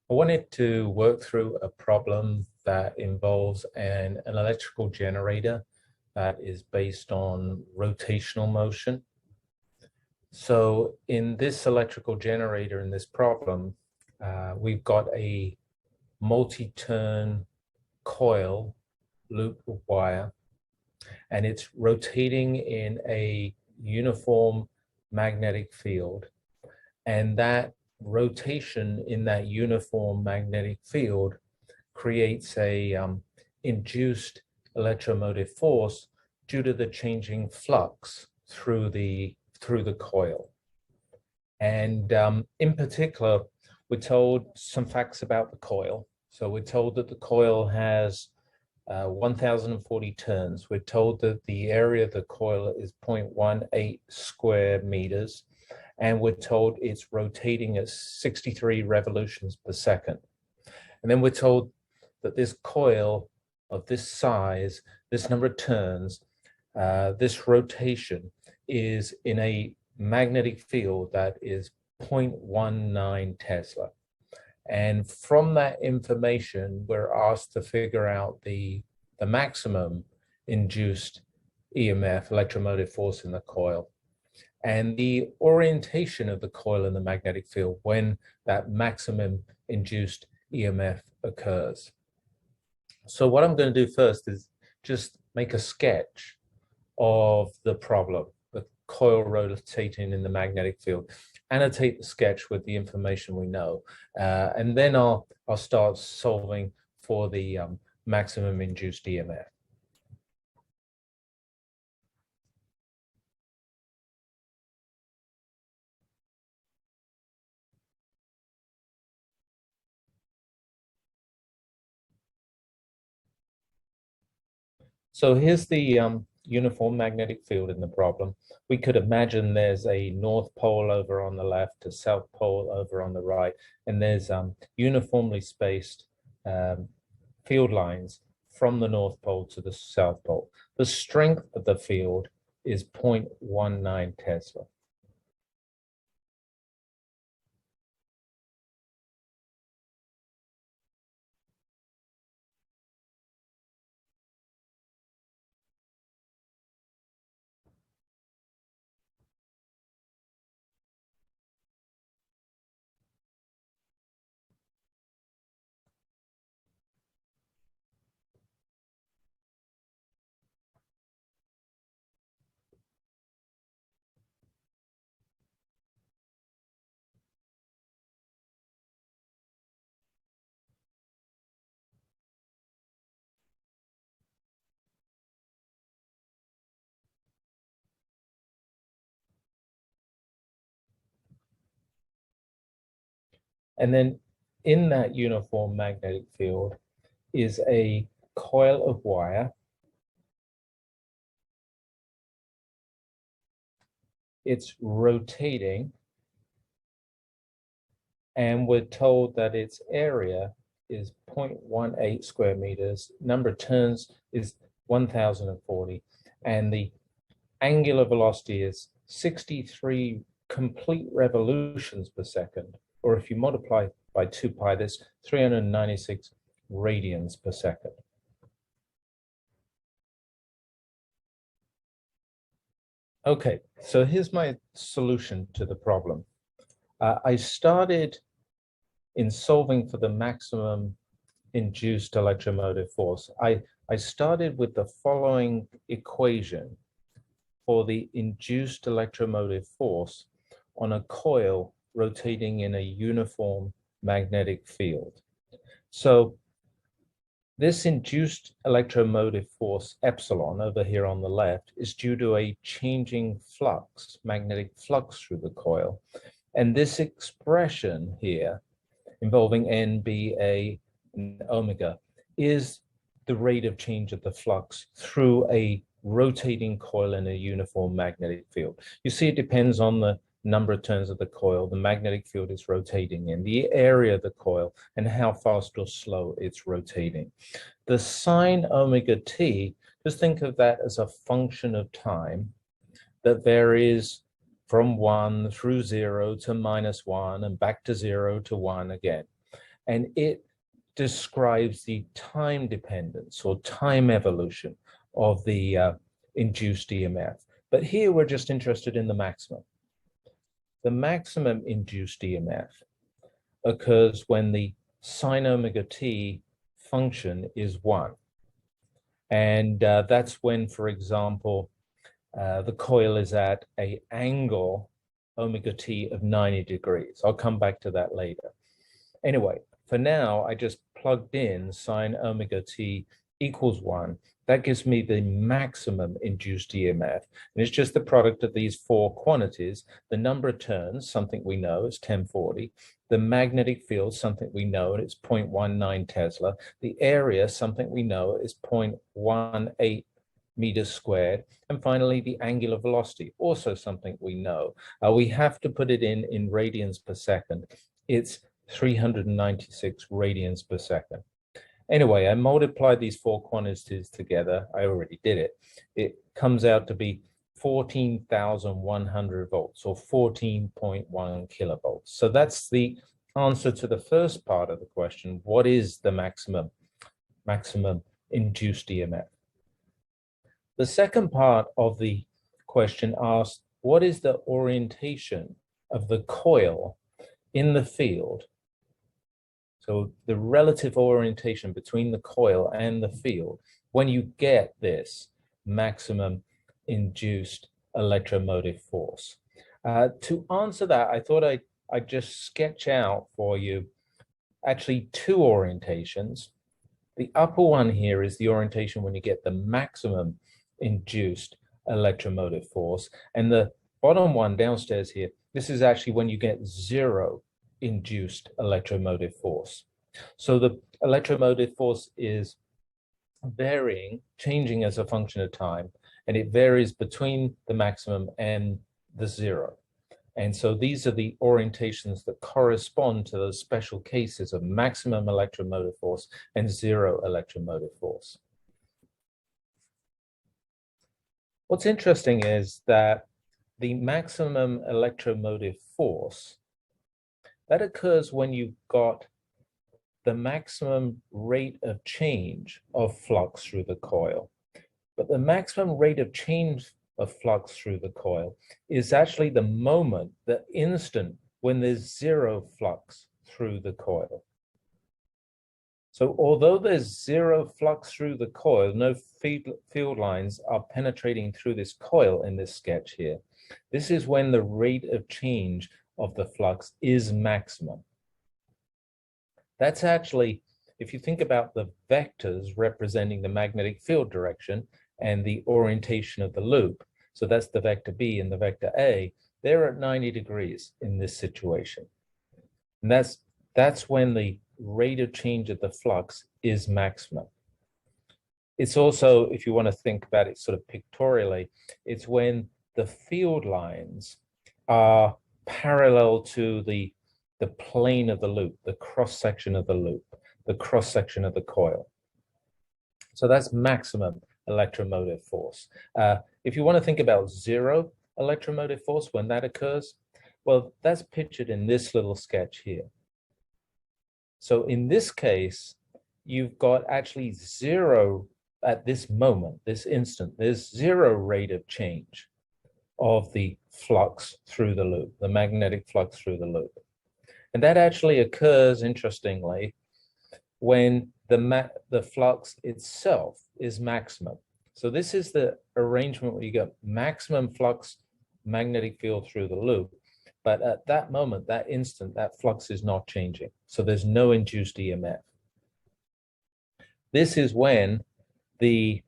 I wanted to work through a problem that involves an electrical generator that is based on rotational motion. So in this electrical generator, in this problem, we've got a multi-turn coil loop of wire, and it's rotating in a uniform magnetic field. And that rotation in that uniform magnetic field creates a induced electromotive force due to the changing flux through the coil. And in particular, we're told some facts about the coil. So we're told that the coil has 1,040 turns. We're told that the area of the coil is 0.18 square meters, and we're told it's rotating at 63 revolutions per second. And then we're told that this coil of this size, this number of turns, this rotation is in a magnetic field that is 0.19 Tesla. And from that information, we're asked to figure out the maximum induced EMF, electromotive force in the coil, and the orientation of the coil in the magnetic field when that maximum induced EMF occurs. So what I'm going to do first is just make a sketch of the problem, the coil rotating in the magnetic field, annotate the sketch with the information we know, and then I'll start solving for the maximum induced EMF. So here's the uniform magnetic field in the problem. We could imagine there's a north pole over on the left, a south pole over on the right, and there's uniformly spaced field lines from the north pole to the south pole. The strength of the field is 0.19 Tesla. And then in that uniform magnetic field is a coil of wire. It's rotating, and we're told that its area is 0.18 square meters. Number of turns is 1,040, and the angular velocity is 63 complete revolutions per second, or if you multiply by 2 pi, that's 396 radians per second. Okay, so here's my solution to the problem. I started in solving for the maximum induced electromotive force. I started with the following equation for the induced electromotive force on a coil rotating in a uniform magnetic field. So this induced electromotive force, epsilon, over here on the left, is due to a changing flux, magnetic flux through the coil. And this expression here, involving N, B, A, and omega, is the rate of change of the flux through a rotating coil in a uniform magnetic field. You see, it depends on the number of turns of the coil the magnetic field is rotating in, the area of the coil, and how fast or slow it's rotating. The sine omega t, just think of that as a function of time that varies from 1 through 0 to -1 and back to 0 to 1 again. and it describes the time dependence or time evolution of the induced EMF. But here we're just interested in the maximum. The maximum induced EMF occurs when the sine omega t function is 1. And that's when, for example, the coil is at an angle omega t of 90 degrees. I'll come back to that later. Anyway, for now, I just plugged in sine omega t equals 1. That gives me the maximum induced EMF. And it's just the product of these four quantities. The number of turns, something we know, is 1040. The magnetic field, something we know, and it's 0.19 Tesla. The area, something we know, is 0.18 meters squared. And finally, the angular velocity, also something we know. We have to put it in radians per second. It's 396 radians per second. Anyway, I multiplied these four quantities together. I already did it. It comes out to be 14,100 volts or 14.1 kilovolts. So that's the answer to the first part of the question. What is the maximum induced EMF? The second part of the question asks, what is the orientation of the coil in the field? So the relative orientation between the coil and the field when you get this maximum induced electromotive force. To answer that, I thought I'd just sketch out for you actually two orientations. The upper one here is the orientation when you get the maximum induced electromotive force. And the bottom one downstairs here, this is actually when you get zero induced electromotive force. So the electromotive force is varying, changing as a function of time, and it varies between the maximum and the zero. And so these are the orientations that correspond to those special cases of maximum electromotive force and zero electromotive force. What's interesting is that the maximum electromotive force, that occurs when you've got the maximum rate of change of flux through the coil. But the maximum rate of change of flux through the coil is actually the moment, the instant when there's zero flux through the coil. So although there's zero flux through the coil, no field lines are penetrating through this coil in this sketch here. This is when the rate of change of the flux is maximum. That's actually, if you think about the vectors representing the magnetic field direction and the orientation of the loop, so that's the vector B and the vector A, they're at 90 degrees in this situation. And that's when the rate of change of the flux is maximum. It's also, if you want to think about it sort of pictorially, it's when the field lines are parallel to the plane of the loop, the cross-section of the loop, the cross-section of the coil. So that's maximum electromotive force. If you want to think about zero electromotive force, when that occurs, well, that's pictured in this little sketch here. So in this case, you've got actually zero at this moment, this instant, there's zero rate of change of the flux through the loop, the magnetic flux through the loop. And that actually occurs, interestingly, when the flux itself is maximum. So this is the arrangement where you get maximum flux magnetic field through the loop. But at that moment, that instant, that flux is not changing. So there's no induced EMF. This is when the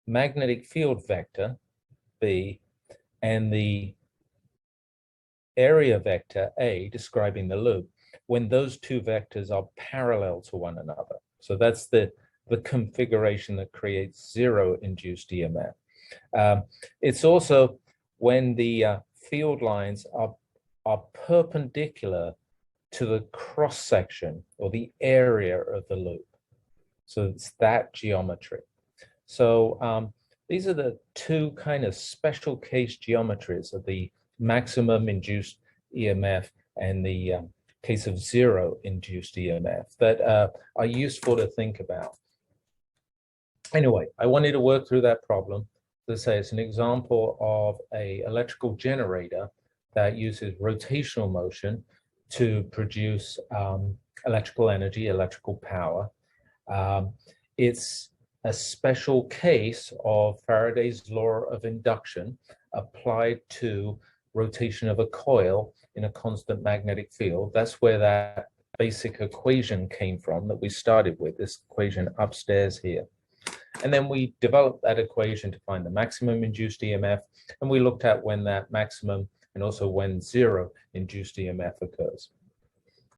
magnetic field vector, B, and the area vector, A, describing the loop, when those two vectors are parallel to one another. So that's the configuration that creates zero induced EMF. It's also when the field lines are perpendicular to the cross-section or the area of the loop. So it's that geometry. So these are the two kind of special case geometries of the maximum induced EMF and the case of zero induced EMF that are useful to think about. Anyway, I wanted to work through that problem. Let's say it's an example of an electrical generator that uses rotational motion to produce electrical energy, electrical power. It's a special case of Faraday's law of induction applied to rotation of a coil in a constant magnetic field. That's where that basic equation came from that we started with, this equation upstairs here. And then we developed that equation to find the maximum induced EMF, and we looked at when that maximum and also when zero induced EMF occurs.